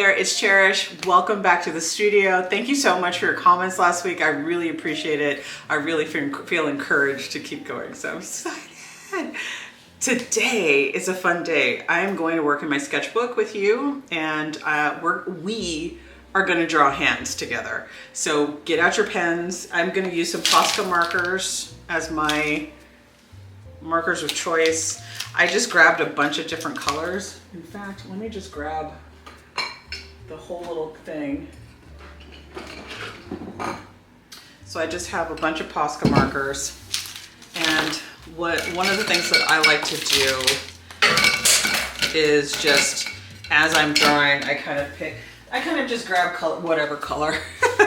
There, it's Cherish. Welcome back to the studio. Thank you so much for your comments last week. I really appreciate it. I really feel encouraged to keep going, so I'm excited. Today is a fun day. I am going to work in my sketchbook with you, and we are going to draw hands together. So get out your pens. I'm going to use some POSCA markers as my markers of choice. I just grabbed a bunch of different colors. In fact, let me just grab the whole little thing. So I just have a bunch of POSCA markers, and one of the things that I like to do is just as I'm drawing, I kind of just grab whatever color.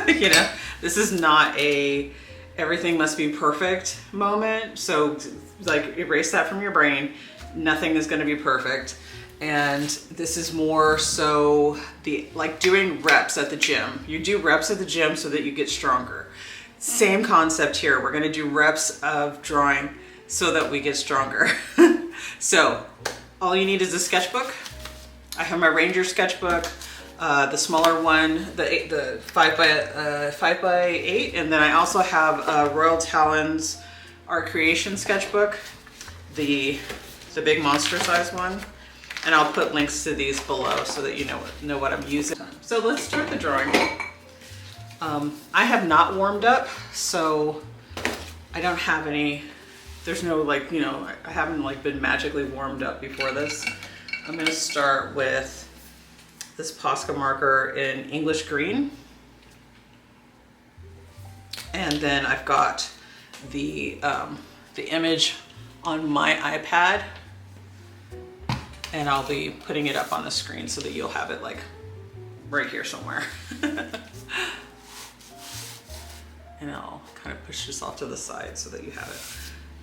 You know, this is not a everything must be perfect moment. So like erase that from your brain. Nothing is going to be perfect. And this is more so like doing reps at the gym. You do reps at the gym so that you get stronger. Same concept here. We're going to do reps of drawing so that we get stronger. So all you need is a sketchbook. I have my Ranger sketchbook, the smaller one, the 5x8, and then I also have Royal Talon's Art Creation sketchbook, the big monster size one. And I'll put links to these below so that you know what I'm using. So let's start the drawing. I have not warmed up, so I don't have any, there's no I haven't been magically warmed up before this. I'm gonna start with this POSCA marker in English green. And then I've got the image on my iPad, and I'll be putting it up on the screen so that you'll have it like right here somewhere. And I'll kind of push this off to the side so that you have it.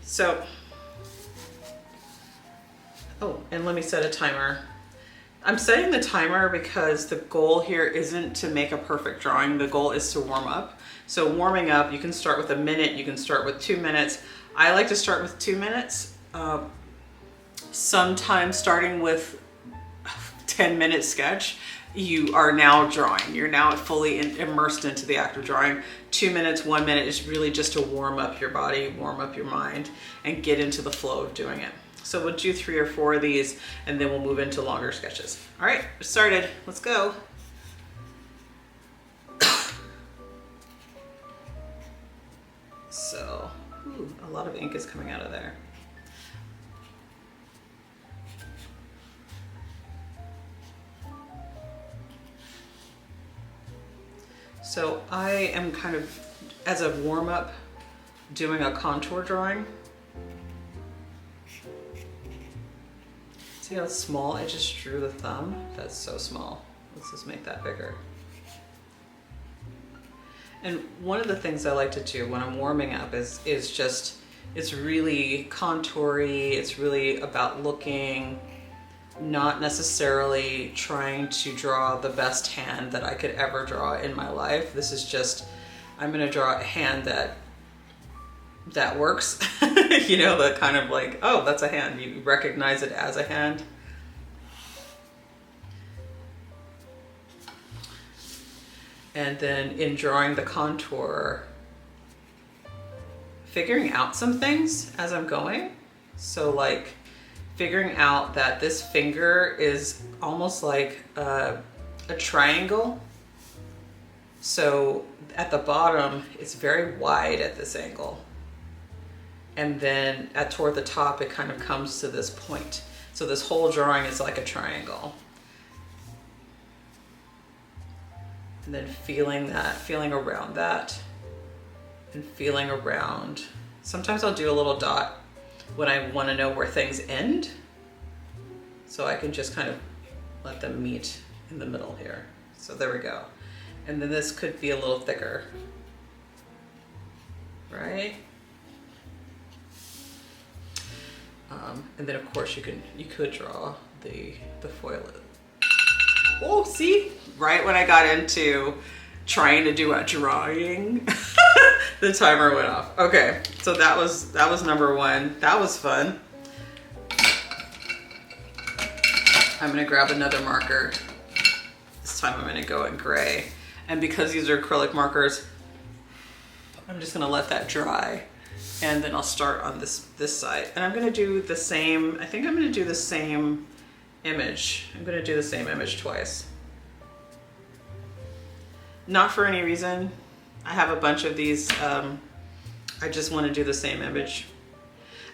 So, oh, and let me set a timer. I'm setting the timer because the goal here isn't to make a perfect drawing. The goal is to warm up. So warming up, you can start with a minute, you can start with 2 minutes. I like to start with 2 minutes. Sometimes starting with 10-minute sketch, you are now drawing. You're now fully immersed into the act of drawing. 2 minutes, 1 minute is really just to warm up your body, warm up your mind, and get into the flow of doing it. So we'll do 3 or 4 of these, and then we'll move into longer sketches. All right, started. Let's go. So, a lot of ink is coming out of there. So I am kind of, as a warm-up, doing a contour drawing. See how small I just drew the thumb? That's so small. Let's just make that bigger. And one of the things I like to do when I'm warming up is just, it's really contoury, it's really about looking, not necessarily trying to draw the best hand that I could ever draw in my life. This is just, I'm gonna draw a hand that works. You know, the kind of like, oh, that's a hand. You recognize it as a hand. And then in drawing the contour, figuring out some things as I'm going. So like, figuring out that this finger is almost like a triangle. So at the bottom, it's very wide at this angle. And then toward the top, it kind of comes to this point. So this whole drawing is like a triangle. And then feeling that, feeling around that, and feeling around. Sometimes I'll do a little dot when I want to know where things end. So I can just kind of let them meet in the middle here. So there we go. And then this could be a little thicker, right? And then of course you could draw the foil. Oh, see? Right when I got into trying to do a drawing, the timer went off. Okay, so that was number 1. That was fun. I'm gonna grab another marker. This time I'm gonna go in gray. And because these are acrylic markers, I'm just gonna let that dry. And then I'll start on this side. And I'm gonna do the same, I think I'm gonna do the same image. I'm gonna do the same image twice. Not for any reason. I have a bunch of these. I just want to do the same image.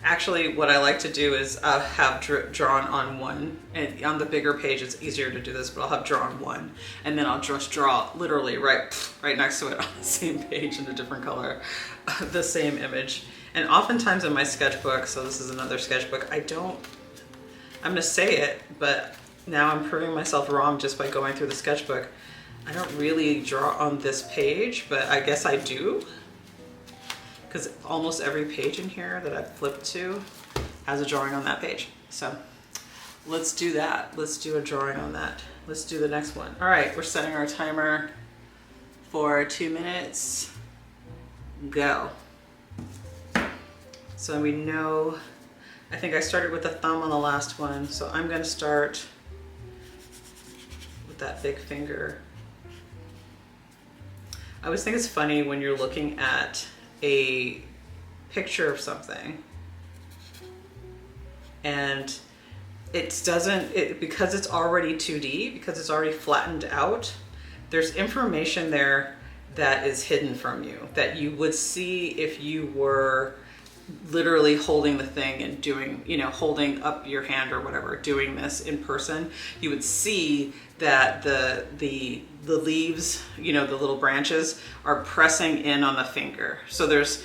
Actually, what I like to do is have drawn on one, and on the bigger page it's easier to do this, but I'll have drawn one, and then I'll just draw literally right next to it on the same page in a different color, the same image. And oftentimes in my sketchbook, so this is another sketchbook, I'm gonna say it, but now I'm proving myself wrong just by going through the sketchbook. I don't really draw on this page, but I guess I do, because almost every page in here that I've flipped to has a drawing on that page. So let's do that. Let's do a drawing on that. Let's do the next one. All right, we're setting our timer for 2 minutes. Go. So we know, I think I started with the thumb on the last one, so I'm gonna start with that big finger. I always think it's funny when you're looking at a picture of something and because it's already 2D, because it's already flattened out, there's information there that is hidden from you that you would see if you were literally holding the thing and doing, holding up your hand or whatever, doing this in person. You would see that the leaves, the little branches are pressing in on the finger. So there's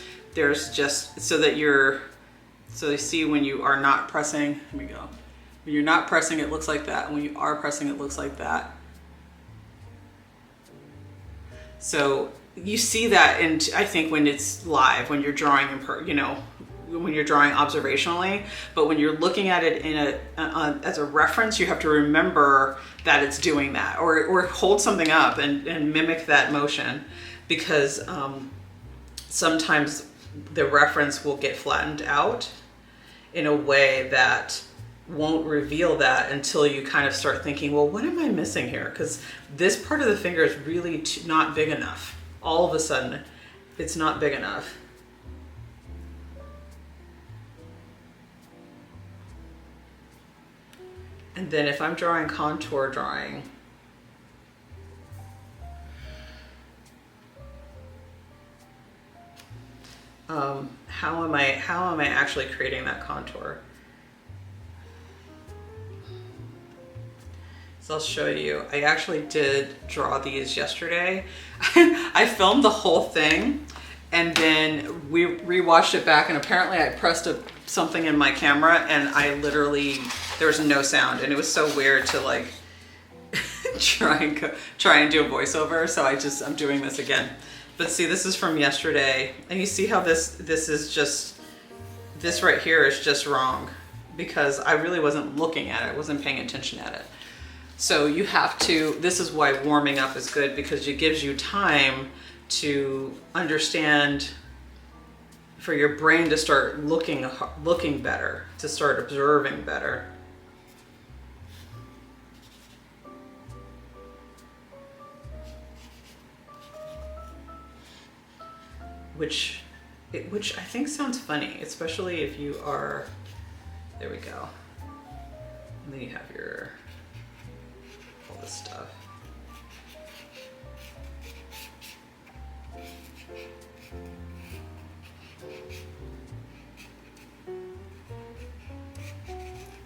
just, so you see when you are not pressing, here we go. When you're not pressing, it looks like that. And when you are pressing, it looks like that. So you see that, and I think when it's live, when you're drawing when you're drawing observationally, but when you're looking at it as a reference, you have to remember that it's doing that, or hold something up and mimic that motion, because sometimes the reference will get flattened out in a way that won't reveal that until you kind of start thinking, well, what am I missing here? Because this part of the finger is really not big enough. All of a sudden, it's not big enough. And then if I'm drawing contour drawing, how am I actually creating that contour? So I'll show you. I actually did draw these yesterday. I filmed the whole thing and then we rewatched it back, and apparently I pressed something in my camera and I literally, there was no sound, and it was so weird to like try and do a voiceover. So I'm doing this again. But see, this is from yesterday, and you see how this is just, this right here is just wrong because I really wasn't looking at it. I wasn't paying attention at it. So you have to, this is why warming up is good, because it gives you time to understand, for your brain to start looking better, to start observing better. Which I think sounds funny, especially if you are, there we go. And then you have all this stuff.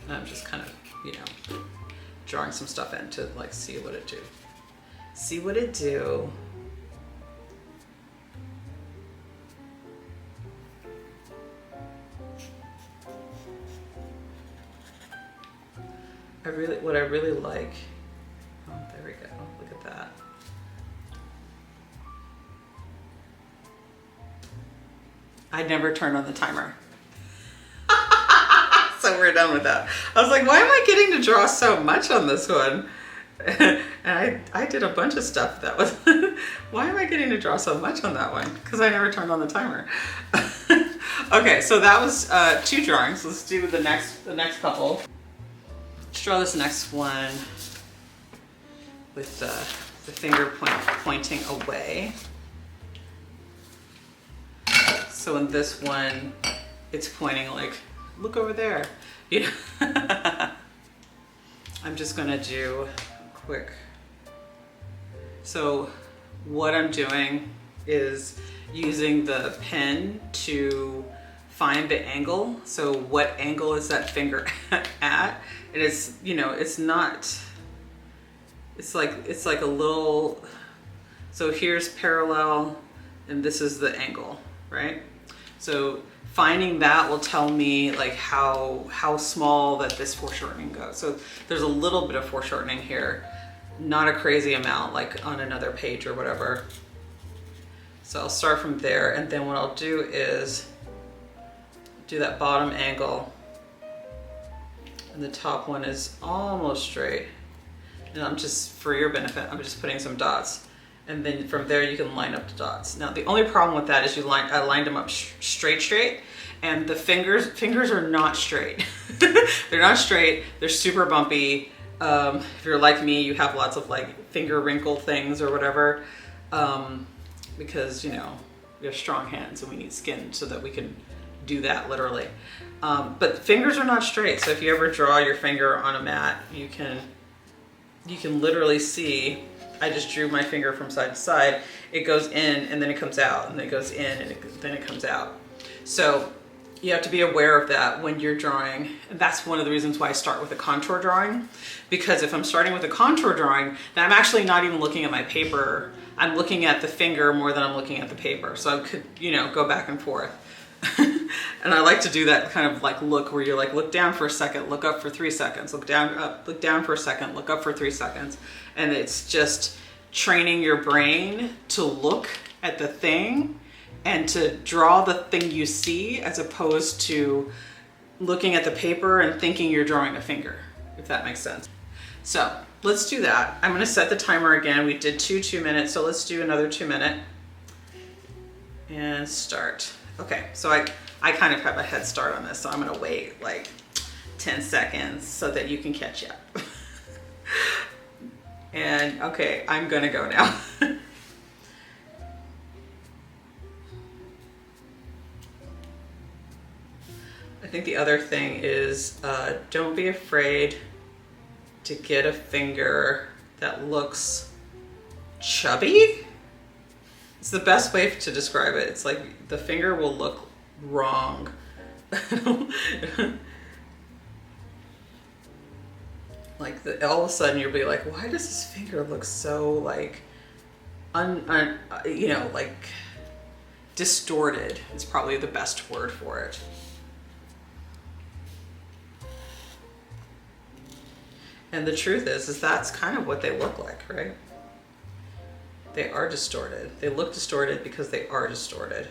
And I'm just kind of, drawing some stuff in to like see what it do. See what it do. What I really like, oh, there we go, look at that. I never turned on the timer. So we're done with that. I was like, why am I getting to draw so much on this one? And I did a bunch of stuff that was, why am I getting to draw so much on that one? Because I never turned on the timer. Okay, so that was 2 drawings. Let's do the next couple. Let's draw this next one. with the finger pointing away. So in this one, it's pointing like, look over there. You know? I'm just gonna do a quick. So what I'm doing is using the pen to find the angle. So what angle is that finger at? And it's, you know, it's not, it's like a little, so here's parallel and this is the angle, right? So finding that will tell me like how small that this foreshortening goes. So there's a little bit of foreshortening here, not a crazy amount like on another page or whatever. So I'll start from there, and then what I'll do is do that bottom angle, and the top one is almost straight. And I'm just, for your benefit, I'm just putting some dots. And then from there you can line up the dots. Now the only problem with that is I lined them up straight, and the fingers are not straight. They're not straight, they're super bumpy. If you're like me, you have lots of like finger wrinkle things or whatever, because, you know, we have strong hands and we need skin so that we can do that literally. But fingers are not straight, so if you ever draw your finger on a mat, you can literally see, I just drew my finger from side to side. It goes in and then it comes out, and then it goes in and then it comes out. So you have to be aware of that when you're drawing. And that's one of the reasons why I start with a contour drawing, because if I'm starting with a contour drawing, then I'm actually not even looking at my paper. I'm looking at the finger more than I'm looking at the paper. So I could, you know, go back and forth. And I like to do that kind of like look where you're like, look down for a second, look up for 3 seconds, look down, up, look down for a second, look up for 3 seconds. And it's just training your brain to look at the thing and to draw the thing you see, as opposed to looking at the paper and thinking you're drawing a finger, if that makes sense. So let's do that. I'm gonna set the timer again. We did 2 minutes, so let's do another 2 minute and start. Okay, so I kind of have a head start on this, so I'm gonna wait like 10 seconds so that you can catch up. And okay, I'm gonna go now. I think the other thing is don't be afraid to get a finger that looks chubby. It's the best way to describe it. It's like the finger will look wrong. Like all of a sudden you'll be like, why does this finger look so like, you know, like distorted? It's probably the best word for it. And the truth is that's kind of what they look like, right? They are distorted. They look distorted because they are distorted.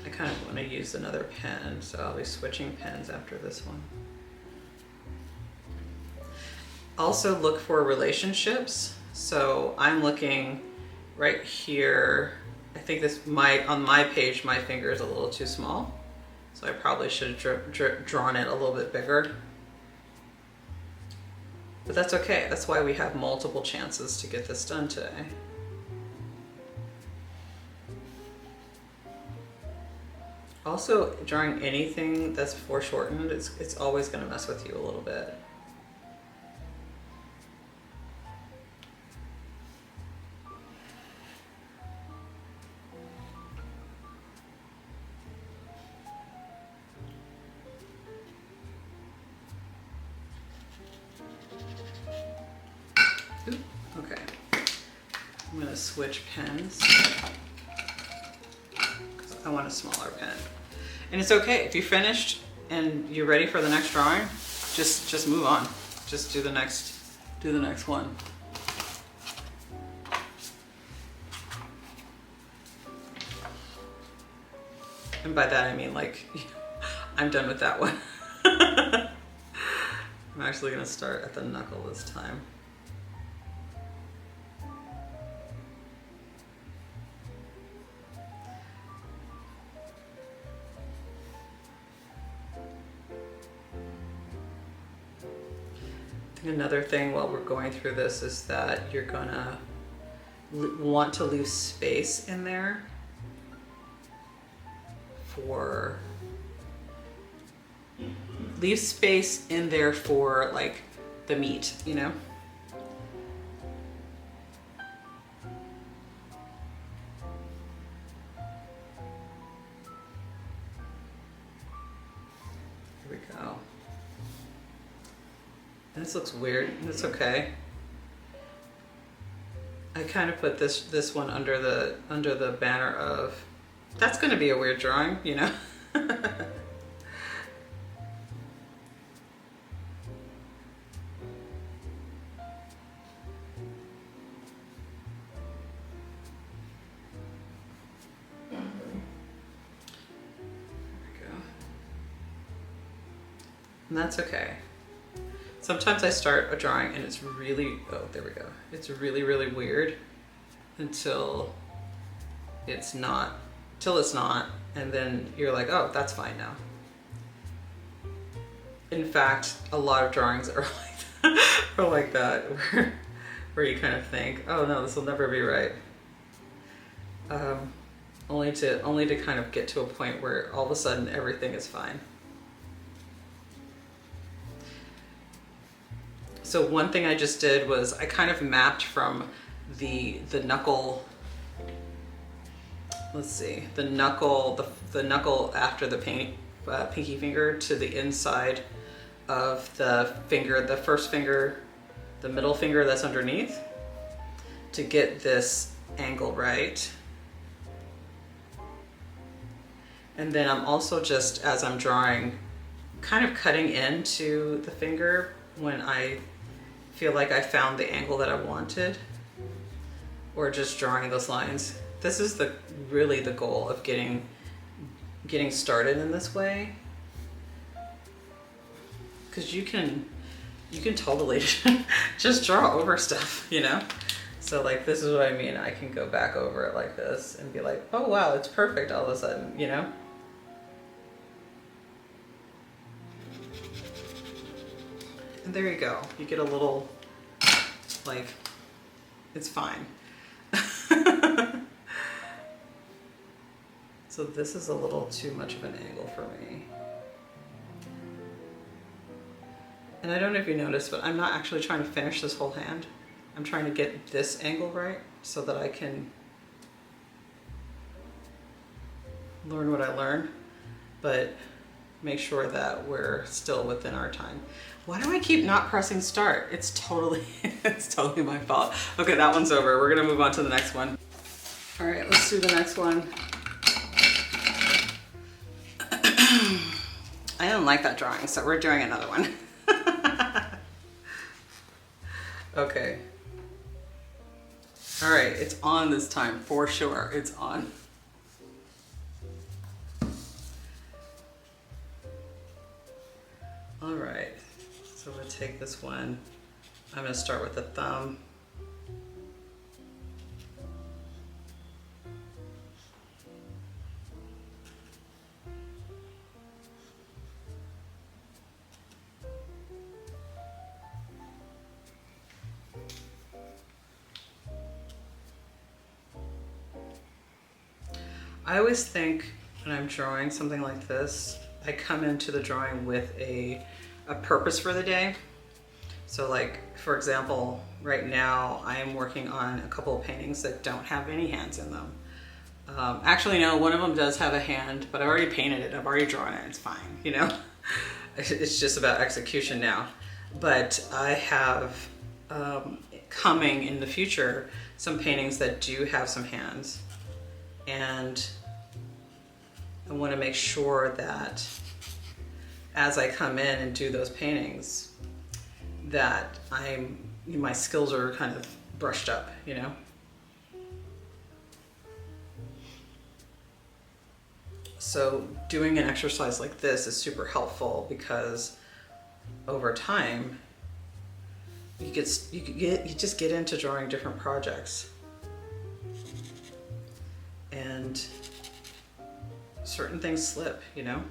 I kind of want to use another pen, so I'll be switching pens after this one. Also look for relationships. So I'm looking right here. I think on my page, my finger is a little too small. So I probably should have drawn it a little bit bigger. But that's okay. That's why we have multiple chances to get this done today. Also, drawing anything that's foreshortened, it's always going to mess with you a little bit. Okay, I'm going to switch pens because I want a smaller pen. And it's okay if you finished and you're ready for the next drawing, just move on. Just do the next one. And by that I mean like, I'm done with that one. I'm actually going to start at the knuckle this time. I think another thing while we're going through this is that you're gonna want to leave space in there for like the meat, you know? Here we go. This looks weird. That's okay. I kind of put this one under the banner of that's going to be a weird drawing, you know. And that's okay. Sometimes I start a drawing and it's really, oh, there we go. It's really, really weird until it's not, and then you're like, oh, that's fine now. In fact, a lot of drawings are like that, where you kind of think, oh no, this will never be right. Only to kind of get to a point where all of a sudden everything is fine. So one thing I just did was I kind of mapped from the knuckle, let's see, the knuckle after the pinky finger to the inside of the finger, the first finger, the middle finger that's underneath, to get this angle right. And then I'm also just, as I'm drawing, kind of cutting into the finger when I feel like I found the angle that I wanted, or just drawing those lines. This is really the goal of getting started in this way, because you can totally just draw over stuff, you know. So like, this is what I mean. I can go back over it like this and be like, oh wow, it's perfect all of a sudden, you know. And there you go. You get a little, like, it's fine. So this is a little too much of an angle for me. And I don't know if you noticed, but I'm not actually trying to finish this whole hand. I'm trying to get this angle right so that I can learn what I learned, but make sure that we're still within our time. Why do I keep not pressing start? It's totally my fault. Okay, that one's over. We're gonna move on to the next one. All right, let's do the next one. I didn't like that drawing, so we're doing another one. Okay. All right, it's on this time, for sure, it's on. All right, so we'll take this one. I'm gonna start with the thumb. I always think when I'm drawing something like this, I come into the drawing with a purpose for the day. So like, for example, right now I am working on a couple of paintings that don't have any hands in them. Actually, no, one of them does have a hand, but I've already painted it, I've already drawn it, it's fine, you know? It's just about execution now. But I have coming in the future some paintings that do have some hands, and I want to make sure that as I come in and do those paintings, that my skills are kind of brushed up, you know? So doing an exercise like this is super helpful, because over time you just get into drawing different projects, and certain things slip, you know?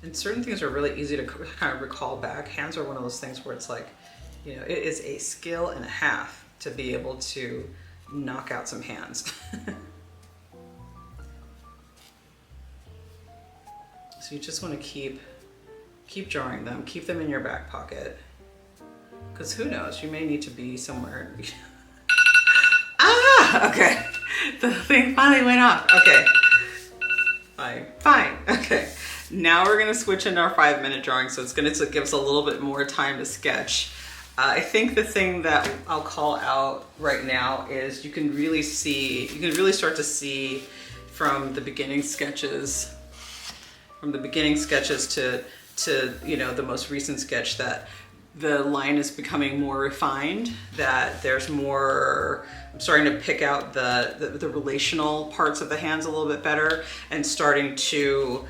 And certain things are really easy to kind of recall back. Hands are one of those things where it's like, you know, it is a skill and a half to be able to knock out some hands. So you just want to keep drawing them, keep them in your back pocket. Because who knows, you may need to be somewhere. Ah, okay. The thing finally went off. Okay. Fine. Okay. Now we're gonna switch into our 5-minute drawing, so it's gonna give us a little bit more time to sketch. I think the thing that I'll call out right now is you can really start to see from the beginning sketches to you know, the most recent sketch, that the line is becoming more refined, that there's more, I'm starting to pick out the relational parts of the hands a little bit better and starting to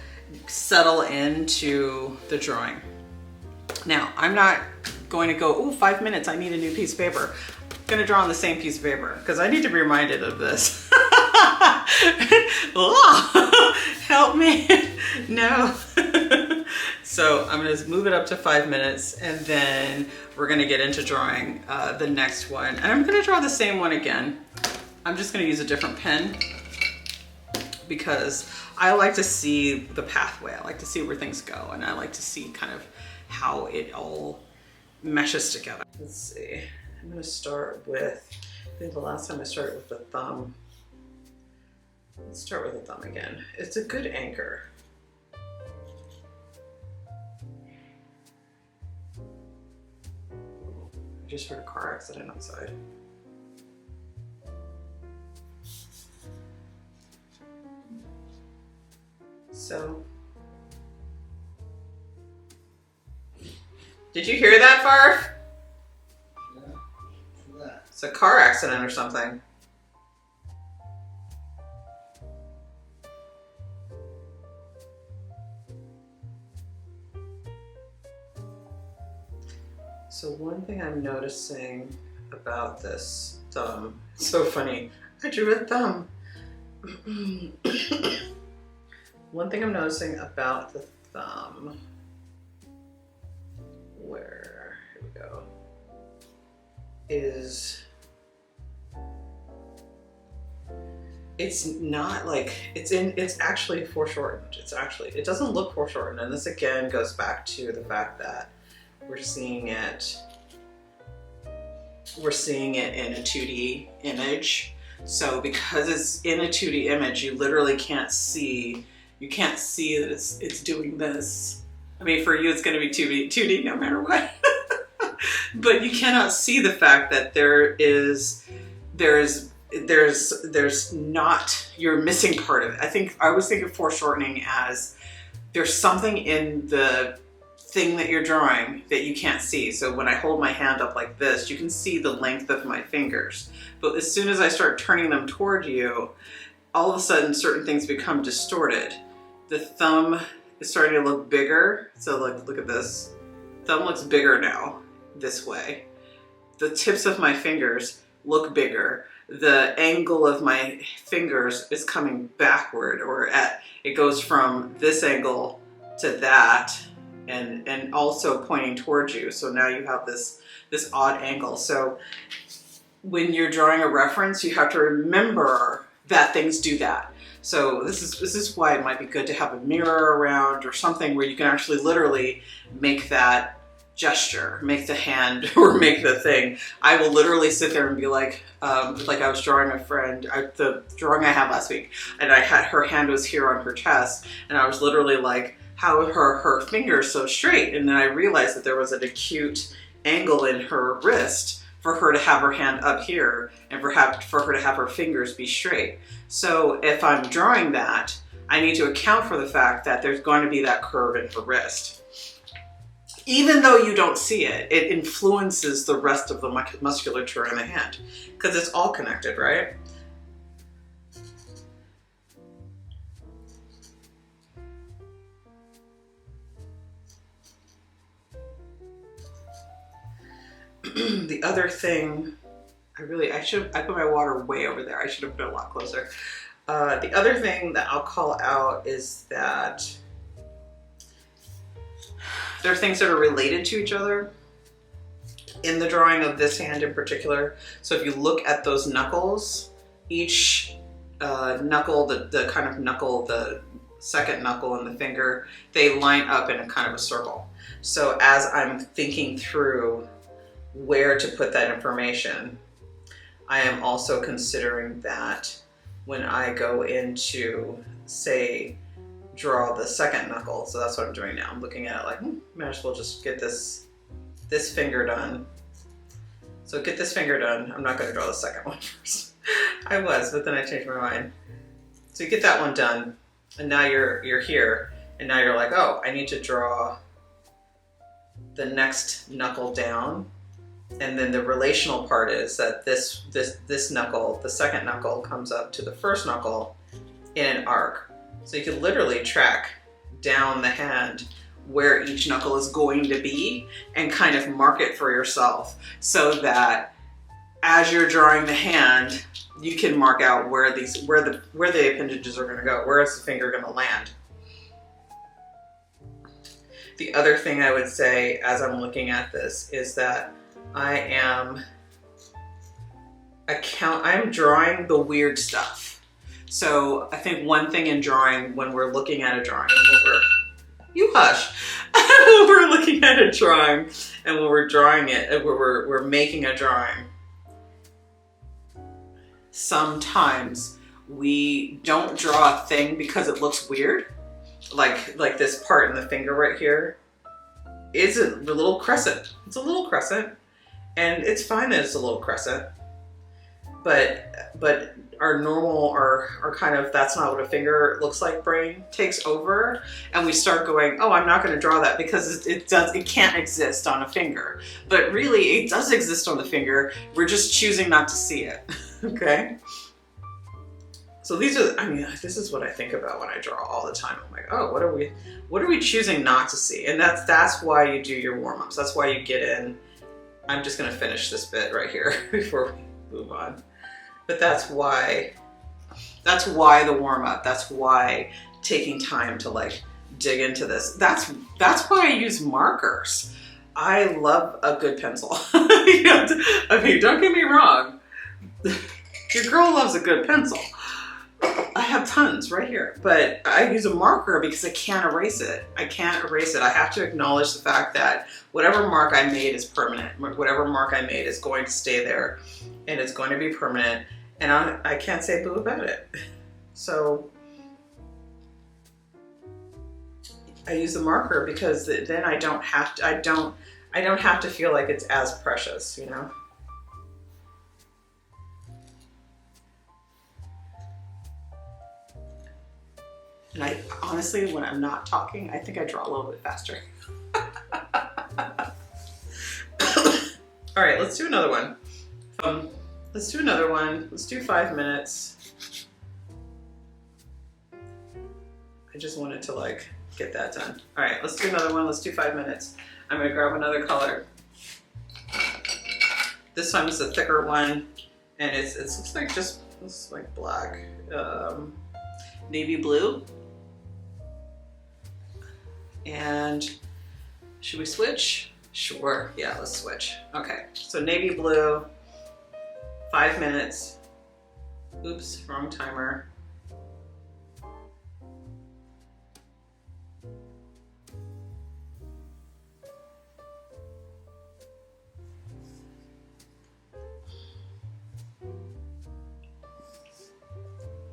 settle into the drawing. Now, I'm not going to go, oh, 5 minutes, I need a new piece of paper. I'm gonna draw on the same piece of paper because I need to be reminded of this. Help me. No. So I'm gonna move it up to 5 minutes, and then we're gonna get into drawing the next one. And I'm gonna draw the same one again. I'm just gonna use a different pen because I like to see the pathway. I like to see where things go, and I like to see kind of how it all meshes together. Let's see. I'm gonna start with, I think the last time I started with the thumb. Let's start with the thumb again. It's a good anchor. I just heard a car accident outside. So, did you hear that, Barf? Yeah. It's a car accident or something. So one thing I'm noticing about this thumb, it's so funny, I drew a thumb. One thing I'm noticing about the thumb, here we go, is it's not like, it's actually foreshortened. It doesn't look foreshortened. And this again goes back to the fact that we're seeing it in a 2D image. So because it's in a 2D image, you literally can't see that it's doing this. I mean, for you, it's going to be 2D no matter what. But you cannot see the fact that there's not, you're missing part of it. I was thinking foreshortening as there's something in the thing that you're drawing that you can't see. So when I hold my hand up like this, you can see the length of my fingers. But as soon as I start turning them toward you, all of a sudden certain things become distorted. The thumb is starting to look bigger. So look at this. Thumb looks bigger now this way. The tips of my fingers look bigger. The angle of my fingers is coming backward, it goes from this angle to that, and also pointing towards you. So now you have this odd angle. So when you're drawing a reference, you have to remember that things do that. So this is why it might be good to have a mirror around or something where you can actually literally make that gesture, make the hand or make the thing. I will literally sit there and be like I was drawing a friend, the drawing I had last week, and her hand was here on her chest, and I was literally like, how are her fingers so straight? And then I realized that there was an acute angle in her wrist for her to have her hand up here and for her to have her fingers be straight. So if I'm drawing that, I need to account for the fact that there's going to be that curve in her wrist. Even though you don't see it, it influences the rest of the musculature in the hand because it's all connected, right? The other thing, I put my water way over there. I should have put it a lot closer. The other thing that I'll call out is that They're things that are related to each other in the drawing of this hand in particular. So if you look at those knuckles, each knuckle, the kind of knuckle, the second knuckle and the finger, they line up in a kind of a circle. So as I'm thinking through where to put that information, I am also considering that when I go into, say, draw the second knuckle. So that's what I'm doing now. I'm looking at it like, might as well just get this finger done. So get this finger done. I'm not going to draw the second one first. I was, but then I changed my mind. So you get that one done, and now you're here, and now you're like, oh, I need to draw the next knuckle down. And then the relational part is that this knuckle, the second knuckle, comes up to the first knuckle in an arc. So you can literally track down the hand where each knuckle is going to be and kind of mark it for yourself, so that as you're drawing the hand, you can mark out where the appendages are going to go. Where is the finger going to land? The other thing I would say as I'm looking at this is that I'm drawing the weird stuff. So I think one thing in drawing, when we're looking at a drawing, you hush. When we're looking at a drawing and when we're drawing it, we're making a drawing, sometimes we don't draw a thing because it looks weird. Like this part in the finger right here is a little crescent. It's a little crescent, and it's fine that it's a little crescent. But our normal, our kind of, that's not what a finger looks like brain takes over, and we start going, oh, I'm not going to draw that because it can't exist on a finger. But really, it does exist on the finger. We're just choosing not to see it. Okay. So these are, I mean, this is what I think about when I draw all the time. I'm like, oh, what are we choosing not to see? And that's why you do your warm-ups. That's why you get in. I'm just going to finish this bit right here before we move on. But that's why the warm-up. That's why taking time to like dig into this. That's why I use markers. I love a good pencil. I mean, don't get me wrong. Your girl loves a good pencil. I have tons right here, but I use a marker because I can't erase it. I can't erase it. I have to acknowledge the fact that whatever mark I made is permanent. Whatever mark I made is going to stay there, and it's going to be permanent, and I can't say boo about it. So I use the marker because then I don't have to feel like it's as precious, you know? And I honestly, when I'm not talking, I think I draw a little bit faster. All right, let's do another one. Let's do another one. Let's do 5 minutes. I just wanted to like get that done. All right, let's do another one. Let's do 5 minutes. I'm gonna grab another color. This time is a thicker one, and it looks like looks like black, navy blue. And should we switch? Sure, yeah, let's switch. Okay, so navy blue, 5 minutes. Oops, wrong timer.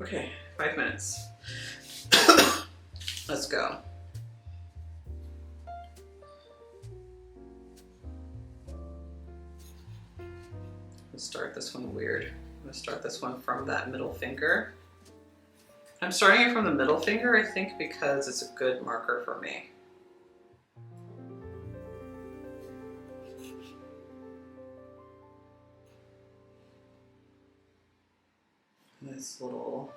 Okay, 5 minutes. Let's go. Let's start this one weird. I'm gonna start this one from that middle finger. I'm starting it from the middle finger, I think, because it's a good marker for me. This little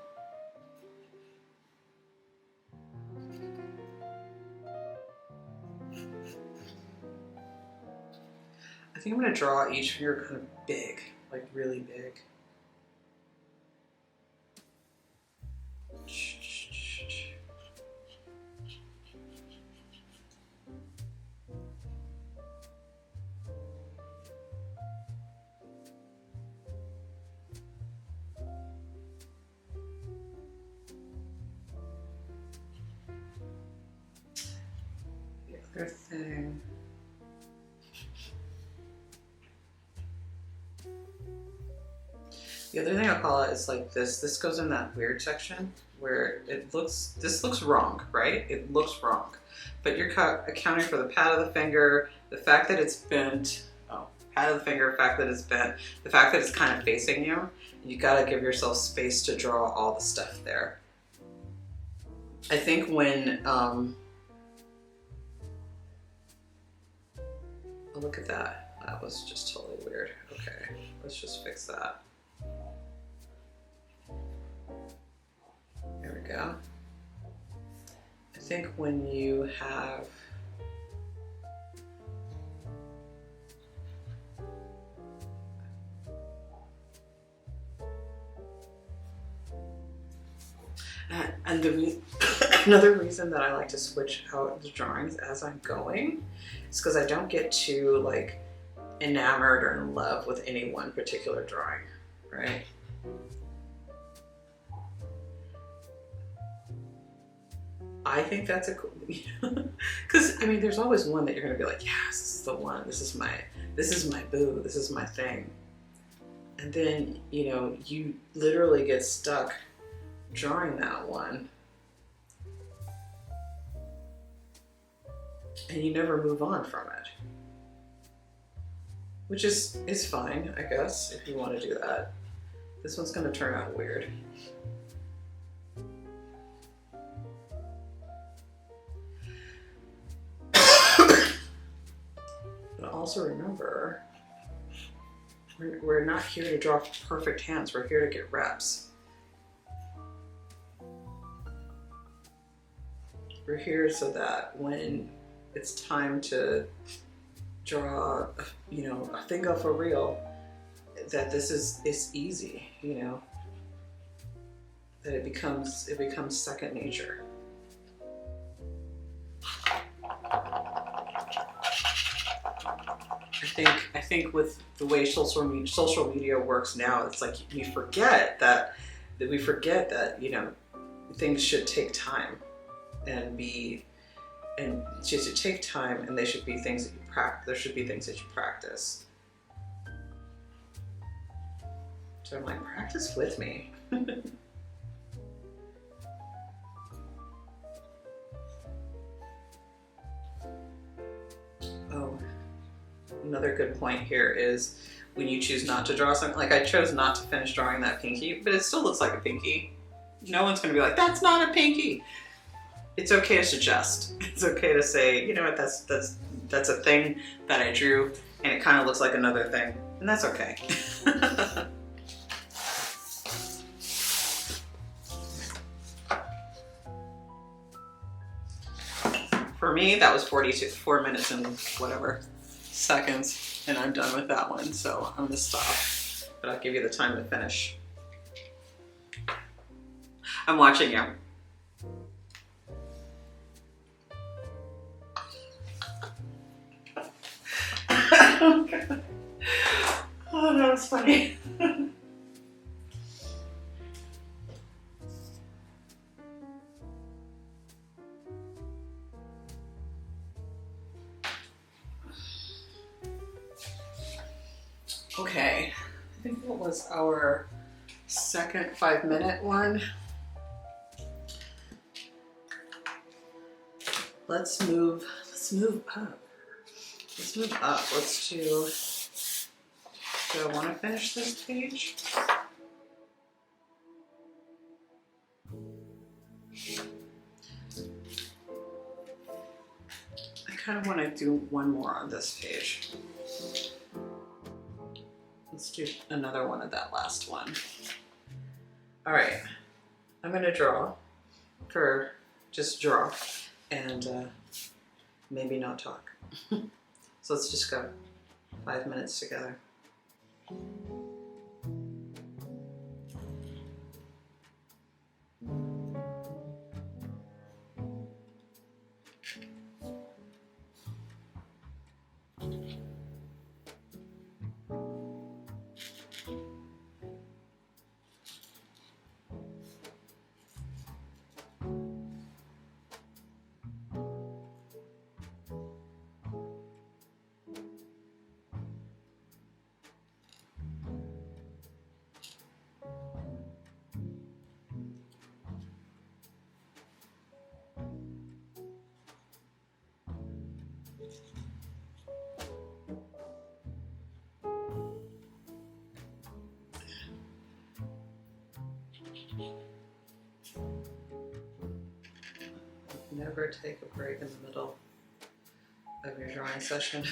I think I'm going to draw each finger kind of big, like really big. Other thing. The other thing I'll call it is like this. This goes in that weird section where this looks wrong, right? It looks wrong. But you're accounting for the pad of the finger, the fact that it's bent, pad of the finger, the fact that it's bent, the fact that it's kind of facing you. You gotta give yourself space to draw all the stuff there. I think when, oh, look at that. That was just totally weird. Okay, let's just fix that. There we go. I think when you have and another reason that I like to switch out the drawings as I'm going is because I don't get too like enamored or in love with any one particular drawing, right? I think that's a cool, because I mean, there's always one that you're gonna be like, yes, this is the one. This is my boo. This is my thing. And then, you know, you literally get stuck drawing that one, and you never move on from it, which is fine, I guess, if you want to do that. This one's gonna turn out weird. But also remember, we're not here to draw perfect hands. We're here to get reps. We're here so that when it's time to draw, you know, a finger for real, that it's easy, you know, that it becomes second nature. I think with the way social media works now, it's like we forget that you know, things should take time and should take time, and they should be things that you practice. There should be things that you practice. So I'm like, practice with me. Oh, another good point here is when you choose not to draw something, like I chose not to finish drawing that pinky, but it still looks like a pinky. No one's gonna be like, that's not a pinky. It's okay to suggest. It's okay to say, you know what, that's a thing that I drew and it kind of looks like another thing, and that's okay. For me, that was 4 minutes and whatever seconds, and I'm done with that one, so I'm gonna stop, but I'll give you the time to finish. I'm watching you. Oh, God. Oh, that was funny. Okay, I think that was our second 5-minute one. Let's move up. Let's move up. Let's do I want to finish this page? I kind of want to do one more on this page. Let's do another one of that last one. All right, I'm gonna just draw and maybe not talk. So let's just go 5 minutes together. Never take a break in the middle of your drawing session.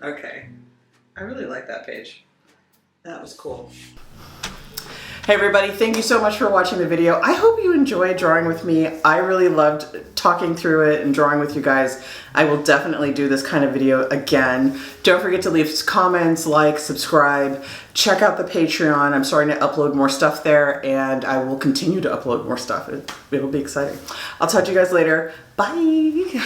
Okay, I really like that page. That was cool. Hey everybody, thank you so much for watching the video. I hope you enjoyed drawing with me. I really loved talking through it and drawing with you guys. I will definitely do this kind of video again. Don't forget to leave comments, like, subscribe, check out the Patreon. I'm starting to upload more stuff there and I will continue to upload more stuff. It'll be exciting. I'll talk to you guys later. Bye.